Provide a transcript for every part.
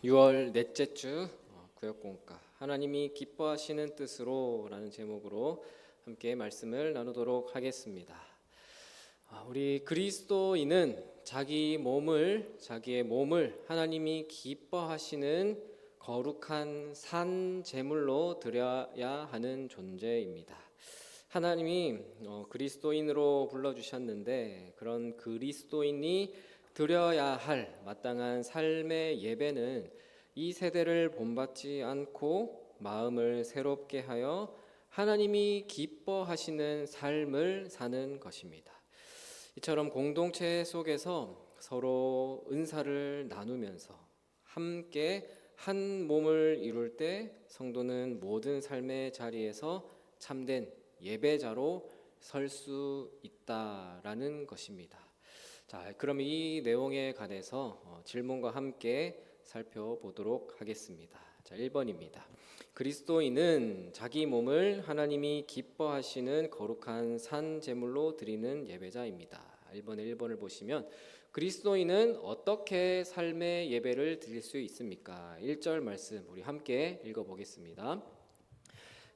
6월 넷째 주 구역공과 하나님이 기뻐하시는 뜻으로 라는 제목으로 함께 말씀을 나누도록 하겠습니다. 우리 그리스도인은 자기의 몸을 하나님이 기뻐하시는 거룩한 산 제물로 드려야 하는 존재입니다. 하나님이 그리스도인으로 불러주셨는데 그런 그리스도인이 드려야 할 마땅한 삶의 예배는 이 세대를 본받지 않고 마음을 새롭게 하여 하나님이 기뻐하시는 삶을 사는 것입니다. 이처럼 공동체 속에서 서로 은사를 나누면서 함께 한 몸을 이룰 때 성도는 모든 삶의 자리에서 참된 예배자로 설 수 있다라는 것입니다. 자, 그럼 이 내용에 관해서 질문과 함께 살펴보도록 하겠습니다. 자, 1번입니다. 그리스도인은 자기 몸을 하나님이 기뻐하시는 거룩한 산 제물로 드리는 예배자입니다. 1번을 보시면 그리스도인은 어떻게 삶의 예배를 드릴 수 있습니까? 1절 말씀 우리 함께 읽어보겠습니다.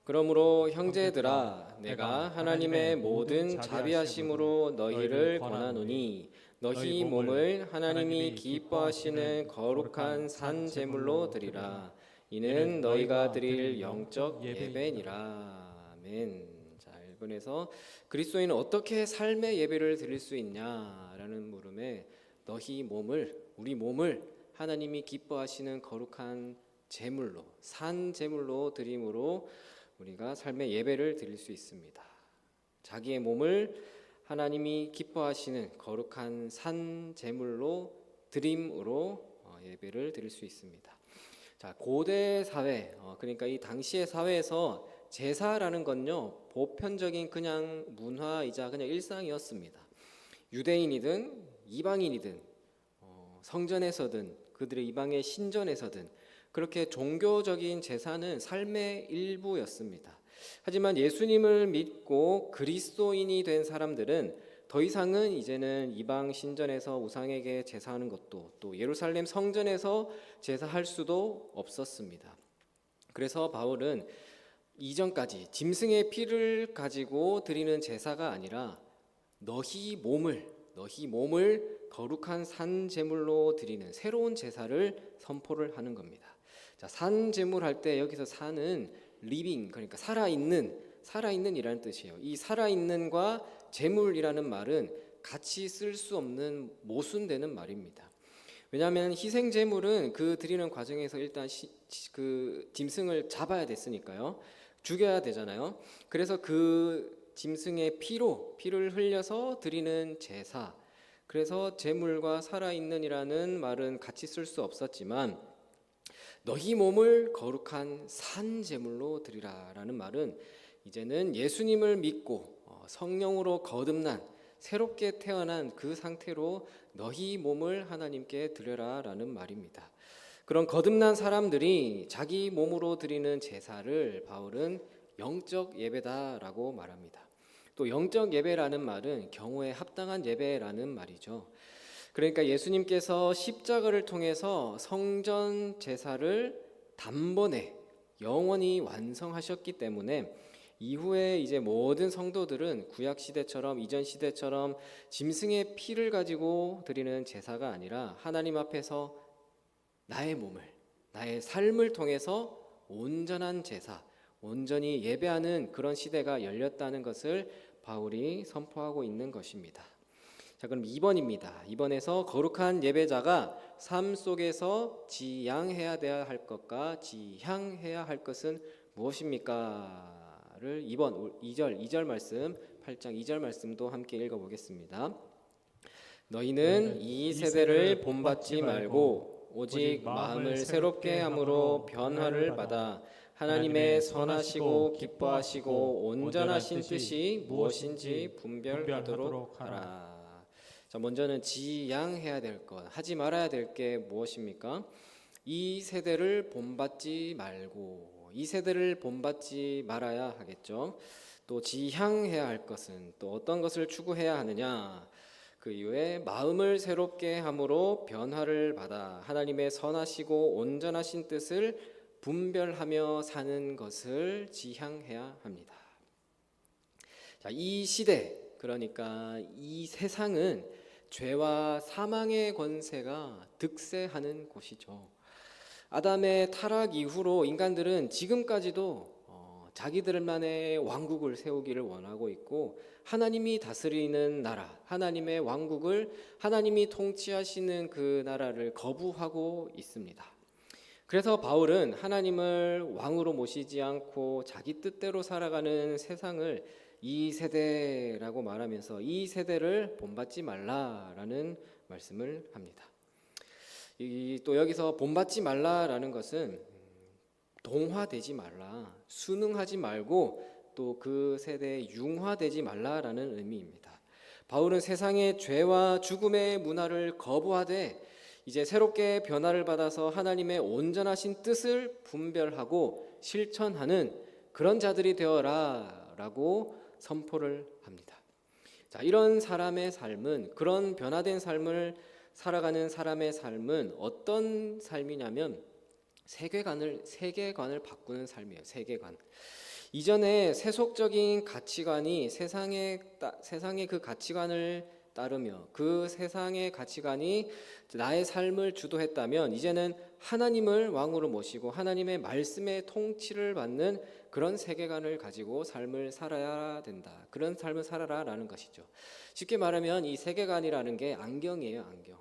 그러므로 형제들아 내가 하나님의 모든 자비하심으로 너희를 권하노니 너희 몸을 하나님이 기뻐하시는 거룩한 산 제물로 드리라. 이는 너희가 드릴 영적 예배니라. 아멘. 자, 1번에서 그리스도인은 어떻게 삶의 예배를 드릴 수 있냐라는 물음에 우리 몸을 하나님이 기뻐하시는 거룩한 제물로, 산 제물로 드림으로 우리가 삶의 예배를 드릴 수 있습니다. 자기의 몸을 하나님이 기뻐하시는 거룩한 산 제물로 드림으로 예배를 드릴 수 있습니다. 자, 고대 사회, 그러니까 이 당시의 사회에서 제사라는 건요 보편적인 그냥 문화이자 그냥 일상이었습니다. 유대인이든 이방인이든 성전에서든 그들의 이방의 신전에서든 그렇게 종교적인 제사는 삶의 일부였습니다. 하지만 예수님을 믿고 그리스도인이 된 사람들은 더 이상은 이제는 이방 신전에서 우상에게 제사하는 것도 또 예루살렘 성전에서 제사할 수도 없었습니다. 그래서 바울은 이전까지 짐승의 피를 가지고 드리는 제사가 아니라 너희 몸을 거룩한 산 제물로 드리는 새로운 제사를 선포를 하는 겁니다. 자, 산 제물 할 때 여기서 산은 living, 그러니까 살아있는이라는 뜻이에요. 이 살아있는과 제물이라는 말은 같이 쓸 수 없는 모순되는 말입니다. 왜냐하면 희생 제물은 그 드리는 과정에서 일단 그 짐승을 잡아야 됐으니까요. 죽여야 되잖아요. 그래서 그 짐승의 피를 흘려서 드리는 제사. 그래서 제물과 살아있는이라는 말은 같이 쓸 수 없었지만 너희 몸을 거룩한 산 제물로 드리라라는 말은 이제는 예수님을 믿고 성령으로 거듭난 새롭게 태어난 그 상태로 너희 몸을 하나님께 드려라라는 말입니다. 그런 거듭난 사람들이 자기 몸으로 드리는 제사를 바울은 영적 예배다라고 말합니다. 또 영적 예배라는 말은 경우에 합당한 예배라는 말이죠. 그러니까 예수님께서 십자가를 통해서 성전 제사를 단번에 영원히 완성하셨기 때문에 이후에 이제 모든 성도들은 구약 시대처럼 이전 시대처럼 짐승의 피를 가지고 드리는 제사가 아니라 하나님 앞에서 나의 삶을 통해서 온전한 제사, 온전히 예배하는 그런 시대가 열렸다는 것을 바울이 선포하고 있는 것입니다. 자, 그럼 2번입니다. 2번에서 거룩한 예배자가 삶 속에서 지향해야 할 것과 지향해야 할 것은 무엇입니까? 를 2절 말씀, 8장 2절 말씀도 함께 읽어보겠습니다. 너희는 이 세대를 본받지 말고 오직 마음을 새롭게 함으로 변화를 받아 하나님의 선하시고 기뻐하시고 온전하신 뜻이 무엇인지 분별하도록 하라. 자, 먼저는 지향해야 될 것, 하지 말아야 될 게 무엇입니까? 이 세대를 본받지 말아야 하겠죠. 또 지향해야 할 것은 또 어떤 것을 추구해야 하느냐? 그 이후에 마음을 새롭게 함으로 변화를 받아 하나님의 선하시고 온전하신 뜻을 분별하며 사는 것을 지향해야 합니다. 자, 이 시대, 그러니까 이 세상은 죄와 사망의 권세가 득세하는 곳이죠. 아담의 타락 이후로 인간들은 지금까지도 자기들만의 왕국을 세우기를 원하고 있고, 하나님이 다스리는 나라, 하나님의 왕국을, 하나님이 통치하시는 그 나라를 거부하고 있습니다. 그래서 바울은 하나님을 왕으로 모시지 않고 자기 뜻대로 살아가는 세상을 이 세대라고 말하면서 이 세대를 본받지 말라라는 말씀을 합니다. 또 여기서 본받지 말라라는 것은 동화되지 말라, 순응하지 말고 또 그 세대에 융화되지 말라라는 의미입니다. 바울은 세상의 죄와 죽음의 문화를 거부하되 이제 새롭게 변화를 받아서 하나님의 온전하신 뜻을 분별하고 실천하는 그런 자들이 되어라라고 선포를 합니다. 자, 이런 사람의 삶은, 그런 변화된 삶을 살아가는 사람의 삶은 어떤 삶이냐면 세계관을 바꾸는 삶이에요. 세계관. 이전에 세속적인 가치관이 세상의 그 가치관을 따르며 그 세상의 가치관이 나의 삶을 주도했다면, 이제는 하나님을 왕으로 모시고 하나님의 말씀의 통치를 받는 그런 세계관을 가지고 삶을 살아야 된다. 그런 삶을 살아라라는 것이죠. 쉽게 말하면 이 세계관이라는 게 안경이에요. 안경.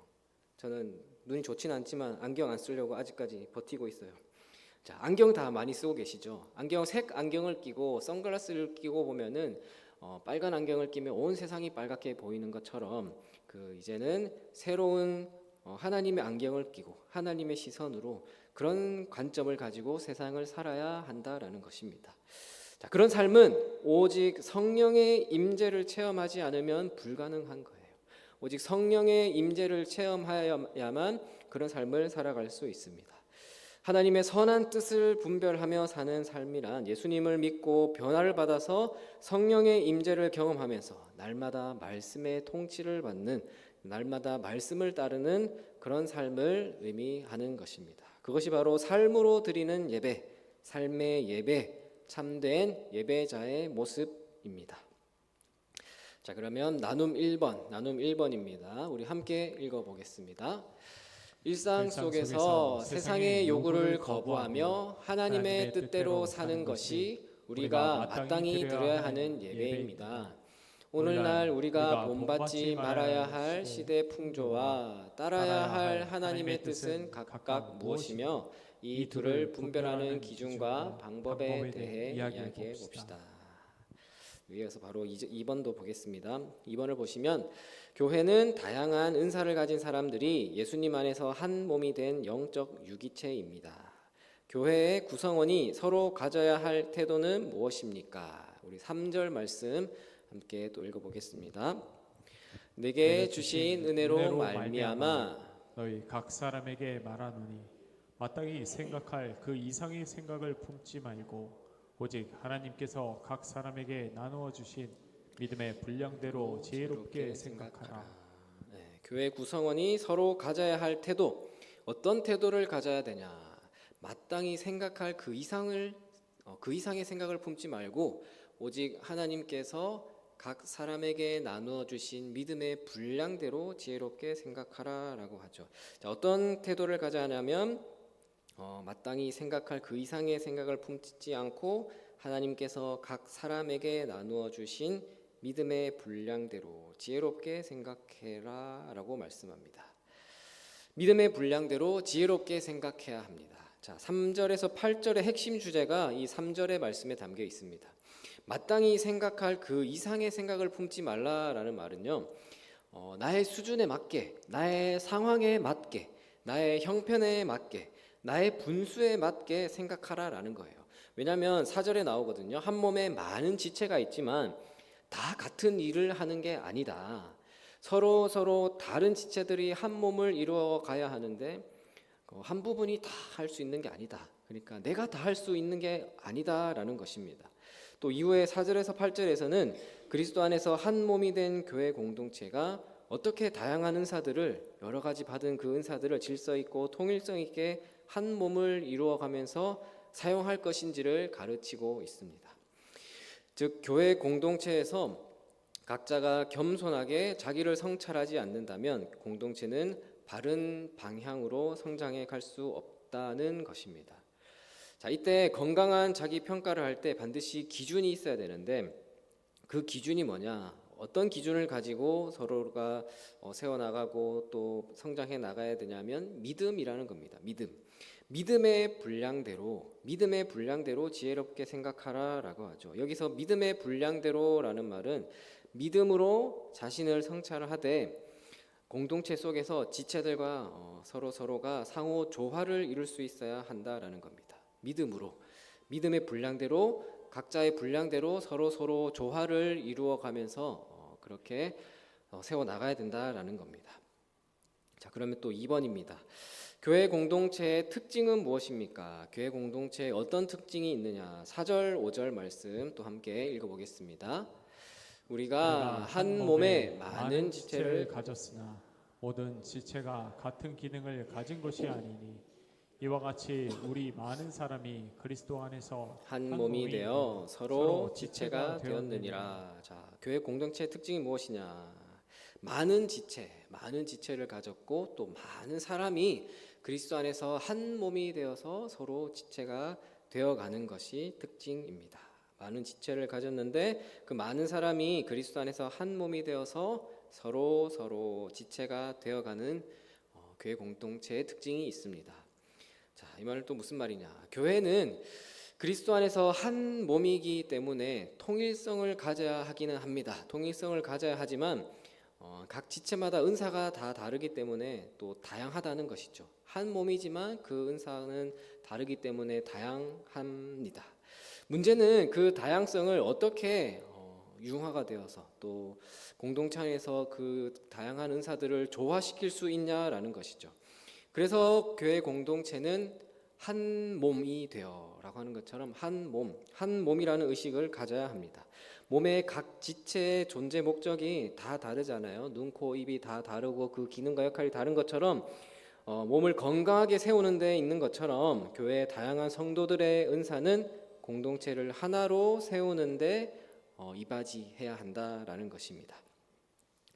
저는 눈이 좋진 않지만 안경 안 쓰려고 아직까지 버티고 있어요. 자, 안경 다 많이 쓰고 계시죠? 색 안경을 끼고 선글라스를 끼고 보면은 빨간 안경을 끼면 온 세상이 빨갛게 보이는 것처럼 이제는 새로운 하나님의 안경을 끼고 하나님의 시선으로 그런 관점을 가지고 세상을 살아야 한다라는 것입니다. 자, 그런 삶은 오직 성령의 임재를 체험하지 않으면 불가능한 거예요. 오직 성령의 임재를 체험하야만 그런 삶을 살아갈 수 있습니다. 하나님의 선한 뜻을 분별하며 사는 삶이란 예수님을 믿고 변화를 받아서 성령의 임재를 경험하면서 날마다 말씀의 통치를 받는, 날마다 말씀을 따르는 그런 삶을 의미하는 것입니다. 그것이 바로 삶으로 드리는 예배, 삶의 예배, 참된 예배자의 모습입니다. 자, 그러면 나눔 1번입니다. 우리 함께 읽어보겠습니다. 일상 속에서 세상의 요구를 거부하며 하나님의 뜻대로 사는 것이 우리가 마땅히 드려야 하는 예배입니다. 오늘날 우리가 본받지 말아야 할 시대 풍조와 따라야 할 하나님의 뜻은 각각 무엇이며 이 둘을 분별하는 기준과 방법에 대해 이야기해 봅시다. 위에서 바로 2번도 보겠습니다. 2번을 보시면 교회는 다양한 은사를 가진 사람들이 예수님 안에서 한 몸이 된 영적 유기체입니다. 교회의 구성원이 서로 가져야 할 태도는 무엇입니까? 우리 3절 말씀 함께 또 읽어보겠습니다. 내게 주신 은혜로 말미암아 너희 각 사람에게 말하노니 마땅히 생각할 그 이상의 생각을 품지 말고 오직 하나님께서 각 사람에게 나누어 주신 믿음의 분량대로 지혜롭게 생각하라. 교회 구성원이 서로 가져야 할 태도, 어떤 태도를 가져야 되냐? 마땅히 생각할 그 이상의 생각을 품지 말고 오직 하나님께서 각 사람에게 나누어 주신 믿음의 분량대로 지혜롭게 생각하라라고 하죠. 자, 어떤 태도를 가져야 하냐면 마땅히 생각할 그 이상의 생각을 품지 않고 하나님께서 각 사람에게 나누어 주신 믿음의 분량대로 지혜롭게 생각해라라고 말씀합니다. 믿음의 분량대로 지혜롭게 생각해야 합니다. 자, 3절에서 8절의 핵심 주제가 이 3절의 말씀에 담겨 있습니다. 마땅히 생각할 그 이상의 생각을 품지 말라라는 말은요, 나의 수준에 맞게, 나의 상황에 맞게, 나의 형편에 맞게, 나의 분수에 맞게 생각하라라는 거예요. 왜냐하면 4절에 나오거든요. 한 몸에 많은 지체가 있지만 다 같은 일을 하는 게 아니다. 서로 다른 지체들이 한 몸을 이루어 가야 하는데 한 부분이 다 할 수 있는 게 아니다. 그러니까 내가 다 할 수 있는 게 아니다라는 것입니다. 또 이후에 4절에서 8절에서는 그리스도 안에서 한 몸이 된 교회 공동체가 어떻게 다양한 은사들을 여러 가지 받은 그 은사들을 질서 있고 통일성 있게 한 몸을 이루어가면서 사용할 것인지를 가르치고 있습니다. 즉 교회 공동체에서 각자가 겸손하게 자기를 성찰하지 않는다면 공동체는 바른 방향으로 성장해 갈 수 없다는 것입니다. 자, 이때 건강한 자기 평가를 할 때 반드시 기준이 있어야 되는데 그 기준이 뭐냐? 어떤 기준을 가지고 서로가 세워나가고 또 성장해 나가야 되냐면 믿음이라는 겁니다. 믿음의 분량대로 지혜롭게 생각하라라고 하죠. 여기서 믿음의 분량대로라는 말은 믿음으로 자신을 성찰하되 공동체 속에서 지체들과 서로가 상호 조화를 이룰 수 있어야 한다라는 겁니다. 믿음의 분량대로 각자의 분량대로 서로 조화를 이루어가면서 그렇게 세워 나가야 된다라는 겁니다. 자, 그러면 또 2번입니다. 교회 공동체의 특징은 무엇입니까? 교회 공동체에 어떤 특징이 있느냐? 4절, 5절 말씀 또 함께 읽어보겠습니다. 우리가 한 몸에 많은 지체를 가졌으나 모든 지체가 같은 기능을 가진 것이 아니니 이와 같이 우리 많은 사람이 그리스도 안에서 한 몸이 되어 서로 지체가 되었느니라. 자, 교회 공동체의 특징이 무엇이냐? 많은 지체를 가졌고 또 많은 사람이 그리스도 안에서 한 몸이 되어서 서로 지체가 되어가는 것이 특징입니다. 많은 지체를 가졌는데 그 많은 사람이 그리스도 안에서 한 몸이 되어서 서로 지체가 되어가는 교회 공동체의 특징이 있습니다. 자, 이 말은 또 무슨 말이냐? 교회는 그리스도 안에서 한 몸이기 때문에 통일성을 가져야 하기는 합니다. 통일성을 가져야 하지만 각 지체마다 은사가 다 다르기 때문에 또 다양하다는 것이죠. 한 몸이지만 그 은사는 다르기 때문에 다양합니다. 문제는 그 다양성을 어떻게 융화가 되어서 또 공동체 안에서 그 다양한 은사들을 조화시킬 수 있냐라는 것이죠. 그래서 교회 공동체는 한 몸이 되어라고 하는 것처럼 한 몸이라는 의식을 가져야 합니다. 몸의 각 지체의 존재 목적이 다 다르잖아요. 눈, 코, 입이 다 다르고 그 기능과 역할이 다른 것처럼 몸을 건강하게 세우는 데 있는 것처럼 교회의 다양한 성도들의 은사는 공동체를 하나로 세우는데 이바지해야 한다라는 것입니다.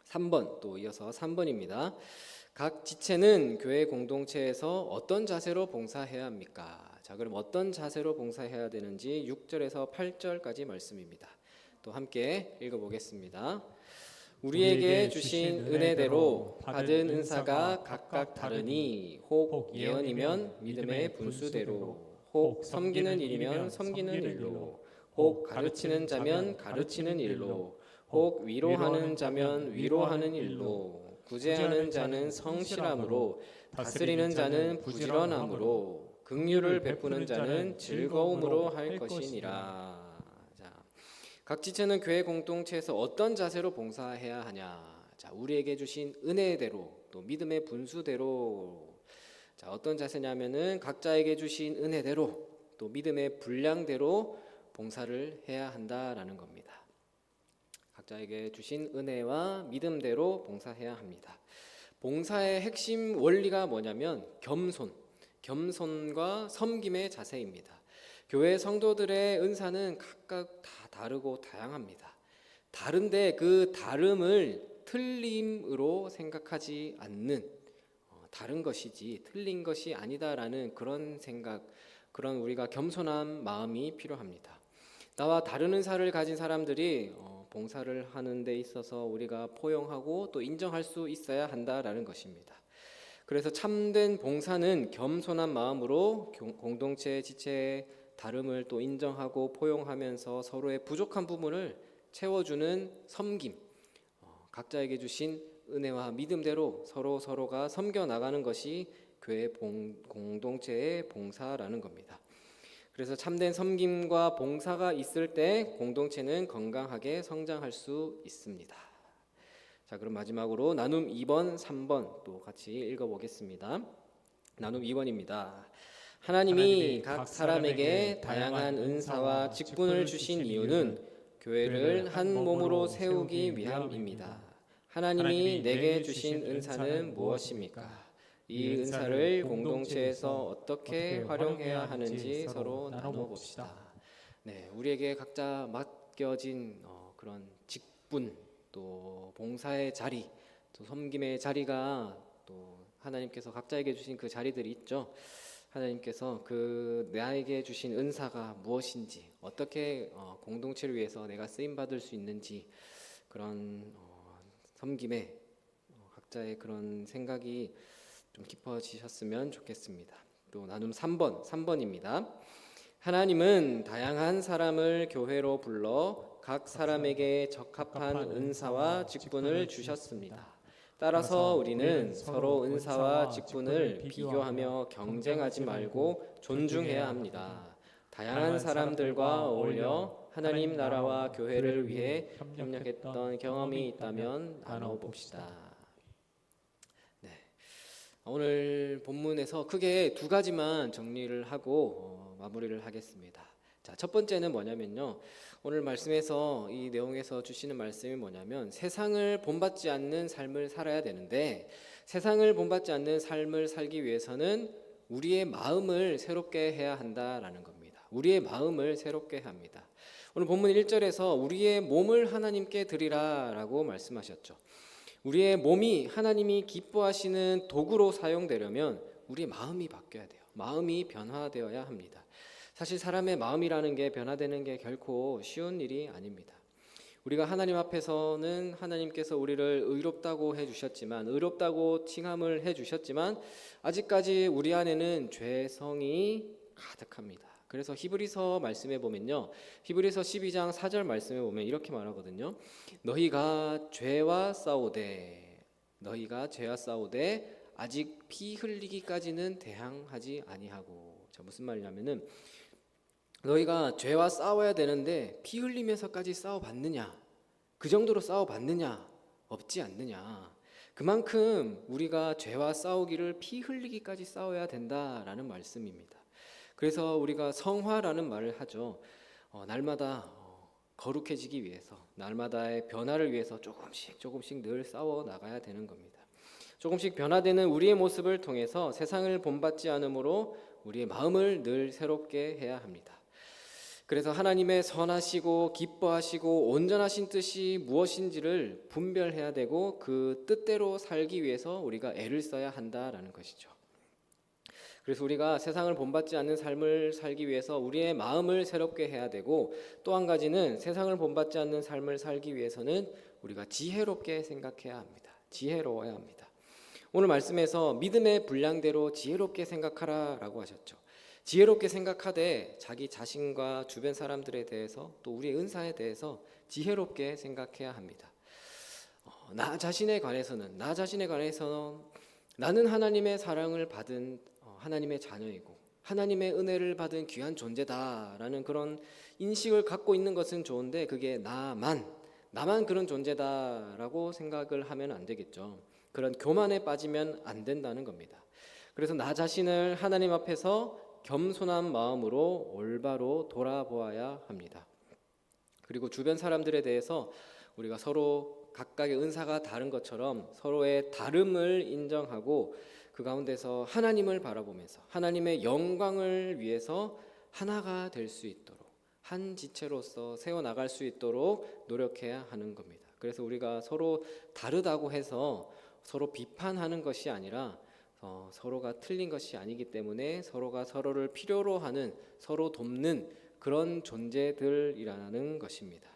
3번 또 이어서 3번입니다. 각 지체는 교회 공동체에서 어떤 자세로 봉사해야 합니까? 자, 그럼 어떤 자세로 봉사해야 되는지 6절에서 8절까지 말씀입니다. 또 함께 읽어보겠습니다. 우리에게 주신 은혜대로 받은 은사가 각각 다르니 혹 예언이면 믿음의 분수대로, 혹 섬기는 일이면 섬기는 일로, 혹 가르치는 자면 가르치는 일로, 혹 위로하는 자면 위로하는 일로, 구제하는 자는 성실함으로, 다스리는 자는 부지런함으로, 긍휼을 베푸는 자는 즐거움으로 할 것이니라. 자, 각 지체는 교회 공동체에서 어떤 자세로 봉사해야 하냐? 자, 우리에게 주신 은혜대로 또 믿음의 분수대로. 자, 어떤 자세냐면은 각자에게 주신 은혜대로 또 믿음의 분량대로 봉사를 해야 한다라는 겁니다. 각자에게 주신 은혜와 믿음대로 봉사해야 합니다. 봉사의 핵심 원리가 뭐냐면 겸손과 섬김의 자세입니다. 교회 성도들의 은사는 각각 다 다르고 다양합니다. 다른데 그 다름을 틀림으로 생각하지 않는 다른 것이지 틀린 것이 아니다라는 그런 생각, 그런 우리가 겸손한 마음이 필요합니다. 나와 다른 은사를 가진 사람들이 봉사를 하는 데 있어서 우리가 포용하고 또 인정할 수 있어야 한다라는 것입니다. 그래서 참된 봉사는 겸손한 마음으로 공동체 지체의 다름을 또 인정하고 포용하면서 서로의 부족한 부분을 채워주는 섬김, 각자에게 주신 은혜와 믿음대로 서로가 섬겨 나가는 것이 교회 공동체의 봉사라는 겁니다. 그래서 참된 섬김과 봉사가 있을 때 공동체는 건강하게 성장할 수 있습니다. 자, 그럼 마지막으로 나눔 2번, 3번 또 같이 읽어보겠습니다. 나눔 2번입니다. 하나님이 각 사람에게 다양한 은사와 직분을 주신 이유는 교회를 한 몸으로 세우기 위함입니다. 하나님이 내게 주신 은사는 무엇입니까? 이 은사를 공동체에서 어떻게 활용해야 하는지 서로 나눠봅시다. 네, 우리에게 각자 맡겨진 그런 직분, 또 봉사의 자리, 또 섬김의 자리가 또 하나님께서 각자에게 주신 그 자리들이 있죠. 하나님께서 그 나에게 주신 은사가 무엇인지, 어떻게 공동체를 위해서 내가 쓰임 받을 수 있는지, 그런 섬김에 각자의 그런 생각이 좀 깊어지셨으면 좋겠습니다. 또 나눔 3번입니다. 하나님은 다양한 사람을 교회로 불러 각 사람에게 적합한 은사와 직분을 주셨습니다. 따라서 우리는 서로 은사와 직분을 비교하며 경쟁하지 말고 존중해야 합니다. 다양한 사람들과 어울려 하나님 나라와 교회를 위해 협력했던 경험이 있다면 나눠봅시다. 네, 오늘 본문에서 크게 두 가지만 정리를 하고 마무리를 하겠습니다. 자, 첫 번째는 뭐냐면요, 오늘 말씀에서 이 내용에서 주시는 말씀이 뭐냐면 세상을 본받지 않는 삶을 살아야 되는데, 세상을 본받지 않는 삶을 살기 위해서는 우리의 마음을 새롭게 해야 한다라는 겁니다. 우리의 마음을 새롭게 해야 합니다. 오늘 본문 1절에서 우리의 몸을 하나님께 드리라라고 말씀하셨죠. 우리의 몸이 하나님이 기뻐하시는 도구로 사용되려면 우리의 마음이 바뀌어야 돼요. 마음이 변화되어야 합니다. 사실 사람의 마음이라는 게 변화되는 게 결코 쉬운 일이 아닙니다. 우리가 하나님 앞에서는 하나님께서 우리를 의롭다고 해주셨지만, 의롭다고 칭함을 해주셨지만 아직까지 우리 안에는 죄성이 가득합니다. 그래서 히브리서 말씀에 보면요, 히브리서 12장 4절 말씀에 보면 이렇게 말하거든요. 너희가 죄와 싸우되 아직 피 흘리기까지는 대항하지 아니하고. 자, 무슨 말이냐면은 너희가 죄와 싸워야 되는데 피 흘리면서까지 싸워봤느냐? 그 정도로 싸워봤느냐? 없지 않느냐? 그만큼 우리가 죄와 싸우기를 피 흘리기까지 싸워야 된다라는 말씀입니다. 그래서 우리가 성화라는 말을 하죠. 날마다 거룩해지기 위해서, 날마다의 변화를 위해서 조금씩 늘 싸워 나가야 되는 겁니다. 조금씩 변화되는 우리의 모습을 통해서 세상을 본받지 않으므로 우리의 마음을 늘 새롭게 해야 합니다. 그래서 하나님의 선하시고 기뻐하시고 온전하신 뜻이 무엇인지를 분별해야 되고 그 뜻대로 살기 위해서 우리가 애를 써야 한다라는 것이죠. 그래서 우리가 세상을 본받지 않는 삶을 살기 위해서 우리의 마음을 새롭게 해야 되고, 또 한 가지는 세상을 본받지 않는 삶을 살기 위해서는 우리가 지혜롭게 생각해야 합니다. 지혜로워야 합니다. 오늘 말씀에서 믿음의 분량대로 지혜롭게 생각하라라고 하셨죠. 지혜롭게 생각하되 자기 자신과 주변 사람들에 대해서, 또 우리의 은사에 대해서 지혜롭게 생각해야 합니다. 나 자신에 관해서는 나는 하나님의 사랑을 받은 하나님의 자녀이고 하나님의 은혜를 받은 귀한 존재다라는 그런 인식을 갖고 있는 것은 좋은데, 그게 나만 그런 존재다라고 생각을 하면 안 되겠죠. 그런 교만에 빠지면 안 된다는 겁니다. 그래서 나 자신을 하나님 앞에서 겸손한 마음으로 올바로 돌아보아야 합니다. 그리고 주변 사람들에 대해서 우리가 서로 각각의 은사가 다른 것처럼 서로의 다름을 인정하고 그 가운데서 하나님을 바라보면서 하나님의 영광을 위해서 하나가 될 수 있도록, 한 지체로서 세워나갈 수 있도록 노력해야 하는 겁니다. 그래서 우리가 서로 다르다고 해서 서로 비판하는 것이 아니라 서로가 틀린 것이 아니기 때문에 서로가 서로를 필요로 하는, 서로 돕는 그런 존재들이라는 것입니다.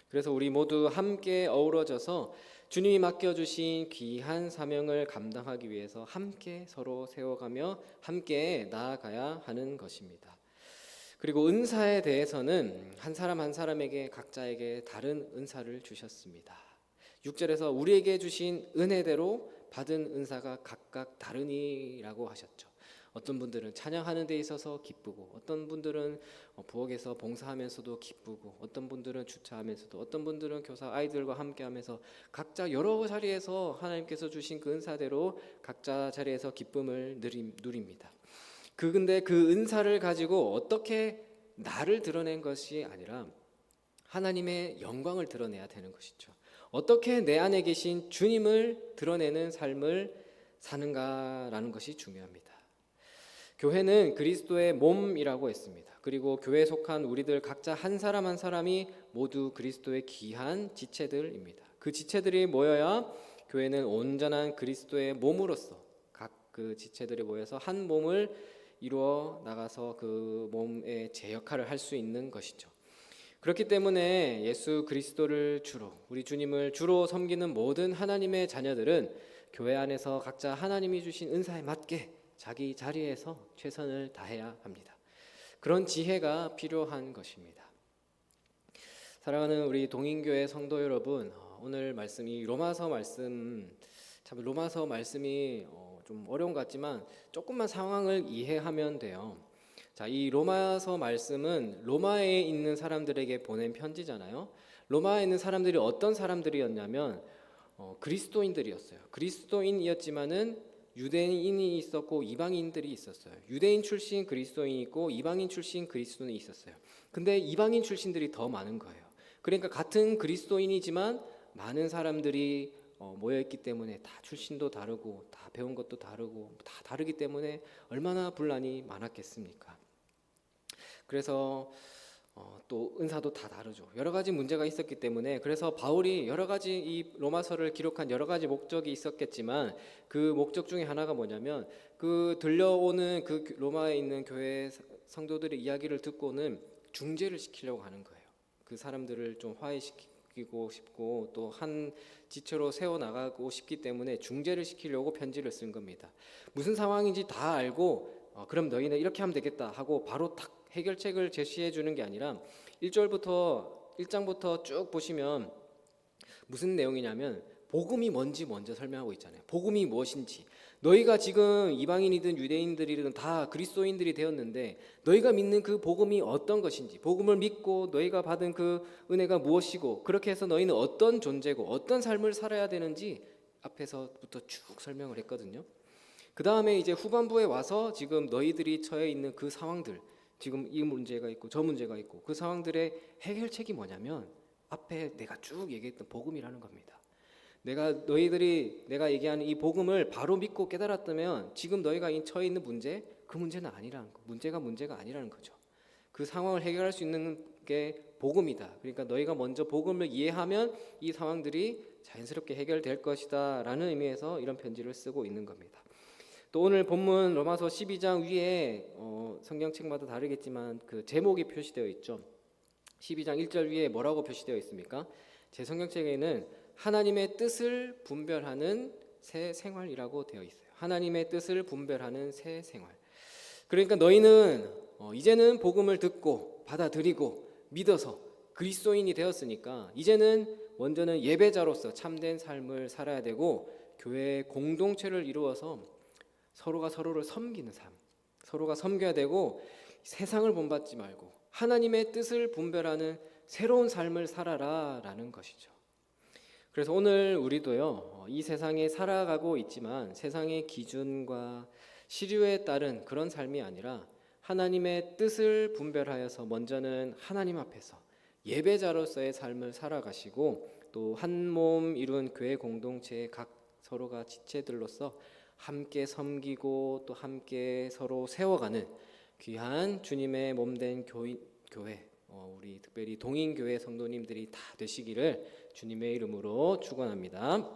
그래서 우리 모두 함께 어우러져서 주님이 맡겨주신 귀한 사명을 감당하기 위해서 함께 서로 세워가며 함께 나아가야 하는 것입니다. 그리고 은사에 대해서는 한 사람 한 사람에게 각자에게 다른 은사를 주셨습니다. 6절에서 우리에게 주신 은혜대로 받은 은사가 각각 다르니라고 하셨죠. 어떤 분들은 찬양하는 데 있어서 기쁘고, 어떤 분들은 부엌에서 봉사하면서도 기쁘고, 어떤 분들은 주차하면서도, 어떤 분들은 교사 아이들과 함께하면서 각자 여러 자리에서 하나님께서 주신 그 은사대로 각자 자리에서 기쁨을 누립니다. 근데 그 은사를 가지고 어떻게 나를 드러낸 것이 아니라 하나님의 영광을 드러내야 되는 것이죠. 어떻게 내 안에 계신 주님을 드러내는 삶을 사는가라는 것이 중요합니다. 교회는 그리스도의 몸이라고 했습니다. 그리고 교회에 속한 우리들 각자 한 사람 한 사람이 모두 그리스도의 귀한 지체들입니다. 그 지체들이 모여야 교회는 온전한 그리스도의 몸으로서 각 그 지체들이 모여서 한 몸을 이루어 나가서 그 몸의 제 역할을 할 수 있는 것이죠. 그렇기 때문에 예수 그리스도를 주로, 우리 주님을 주로 섬기는 모든 하나님의 자녀들은 교회 안에서 각자 하나님이 주신 은사에 맞게 자기 자리에서 최선을 다해야 합니다. 그런 지혜가 필요한 것입니다. 사랑하는 우리 동인교회 성도 여러분, 오늘 말씀이 로마서 말씀, 참 로마서 말씀이 좀 어려운 것 같지만 조금만 상황을 이해하면 돼요. 자, 이 로마서 말씀은 로마에 있는 사람들에게 보낸 편지잖아요. 로마에 있는 사람들이 어떤 사람들이었냐면 그리스도인들이었어요. 그리스도인이었지만은 유대인이 있었고 이방인들이 있었어요. 유대인 출신 그리스도인이 있고 이방인 출신 그리스도인이 있었어요. 근데 이방인 출신들이 더 많은 거예요. 그러니까 같은 그리스도인이지만 많은 사람들이 모여있기 때문에 다 출신도 다르고 다 배운 것도 다르고 다 다르기 때문에 얼마나 분란이 많았겠습니까? 그래서 또 은사도 다 다르죠. 여러 가지 문제가 있었기 때문에 그래서 바울이 여러 가지 이 로마서를 기록한 여러 가지 목적이 있었겠지만 그 목적 중에 하나가 뭐냐면 그 들려오는 그 로마에 있는 교회 성도들의 이야기를 듣고는 중재를 시키려고 하는 거예요. 그 사람들을 좀 화해시키고 싶고 또 한 지체로 세워나가고 싶기 때문에 중재를 시키려고 편지를 쓴 겁니다. 무슨 상황인지 다 알고 그럼 너희는 이렇게 하면 되겠다 하고 바로 딱 해결책을 제시해 주는 게 아니라 1장부터 쭉 보시면 무슨 내용이냐면 복음이 뭔지 먼저 설명하고 있잖아요. 복음이 무엇인지. 너희가 지금 이방인이든 유대인들이든 다 그리스도인들이 되었는데 너희가 믿는 그 복음이 어떤 것인지, 복음을 믿고 너희가 받은 그 은혜가 무엇이고 그렇게 해서 너희는 어떤 존재고 어떤 삶을 살아야 되는지 앞에서부터 쭉 설명을 했거든요. 그 다음에 이제 후반부에 와서 지금 너희들이 처해 있는 그 상황들, 지금 이 문제가 있고 저 문제가 있고 그 상황들의 해결책이 뭐냐면 앞에 내가 쭉 얘기했던 복음이라는 겁니다. 내가 얘기하는 이 복음을 바로 믿고 깨달았다면 지금 너희가 처해 있는 문제, 그 문제는 아니라는 거. 문제가 아니라는 거죠. 그 상황을 해결할 수 있는 게 복음이다. 그러니까 너희가 먼저 복음을 이해하면 이 상황들이 자연스럽게 해결될 것이다라는 의미에서 이런 편지를 쓰고 있는 겁니다. 또 오늘 본문 로마서 12장 위에 성경책마다 다르겠지만 그 제목이 표시되어 있죠. 12장 1절 위에 뭐라고 표시되어 있습니까? 제 성경책에는 하나님의 뜻을 분별하는 새 생활이라고 되어 있어요. 하나님의 뜻을 분별하는 새 생활. 그러니까 너희는 이제는 복음을 듣고 받아들이고 믿어서 그리스도인이 되었으니까 이제는 먼저는 예배자로서 참된 삶을 살아야 되고 교회의 공동체를 이루어서 서로가 서로를 섬기는 삶, 서로가 섬겨야 되고 세상을 본받지 말고 하나님의 뜻을 분별하는 새로운 삶을 살아라라는 것이죠. 그래서 오늘 우리도요, 이 세상에 살아가고 있지만 세상의 기준과 시류에 따른 그런 삶이 아니라 하나님의 뜻을 분별하여서 먼저는 하나님 앞에서 예배자로서의 삶을 살아가시고 또 한 몸 이룬 교회 공동체의 각 서로가 지체들로서 함께 섬기고 또 함께 서로 세워가는 귀한 주님의 몸된 교회, 우리 특별히 동인교회 성도님들이 다 되시기를 주님의 이름으로 축원합니다.